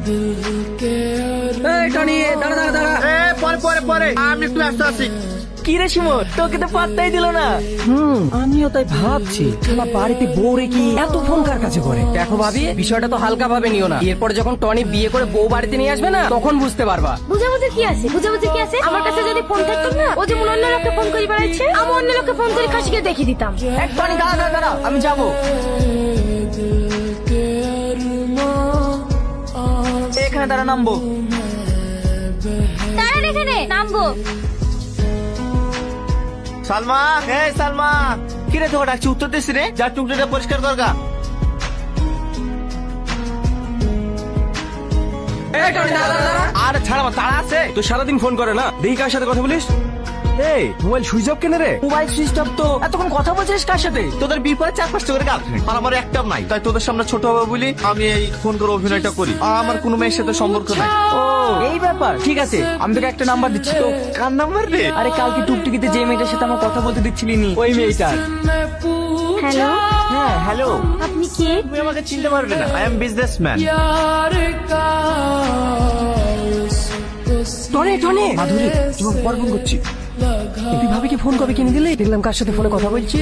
এই টনি, দাঁড়া দাঁড়া দাঁড়া। পরে পরে পরে আমি একটু ব্যস্ত আছি। কি রে শিমুর, তোকে তো পাত্তাই দিল না। আমিও তাই ভাবছি, শালা বাড়িতে বউ রেখে এত ফোন কার কাছে করে। দেখো ভাবি, বিষয়টা তো হালকা ভাবে নিও না। এরপর যখন টনি বিয়ে করে বউ বাড়িতে নিয়ে আসবে না, তখন বুঝতে পারবা। বুঝাবুঝি কি আছে? বুঝাবুঝি কি আছে? আমার কাছে যদি ফোন থাকতো না, ও যেমন অন্য লোককে ফোন করে বেড়াচ্ছে, আমি অন্য লোককে ফোন করে খাসিকে দেখিয়ে দিতাম। এক টনি, দাঁড়া দাঁড়া দাঁড়া, আমি যাবো। এখানে দাঁড়া, নামবো। তারা এখানে নামবো। সালমা, হ্যাঁ সালমা, কি রে তোকে ডাকছি, উত্তর দিস রে। যা টুকরোটা পরিষ্কার দরকার। আরে ছাড়া আমার তাড়া আছে। তো সারাদিন ফোন করে না, দেখি কার সাথে কথা বলিস। এই মোবাইল সুইচ অফ কেন রে? মোবাইল সুইচ অফ তো। এতক্ষণ কথা বলছিস কার সাথে? তোদের বিপরে 4-5টা করে গার্লফ্রেন্ড, আর আমার একটাও নাই। তাই তোদের সামনে ছোট হবে বলি আমি এই ফোন করে অভিনয়টা করি। আমার কোনো মেয়ের সাথে সম্পর্ক নাই। ও এই ব্যাপার, ঠিক আছে, আমি তোকে একটা নাম্বার দিচ্ছি। তো কার নাম্বার রে? আরে কালকে টুকটুকিতে যে মেয়েটার সাথে আমার কথা বলতে দিচ্ছিলি নি, ওই মেয়েটার। হ্যালো, হ্যাঁ হ্যালো। আপনি কে? তুমি আমাকে চিনতে পারবে না, I am businessman. Tony Tony, Madhuri, তোমাকে পর ফোন করছি। তুই ভাবি কি ফোন কবে কিনে দিলে? দেখলাম কার সাথে ফোনে কথা বলছি।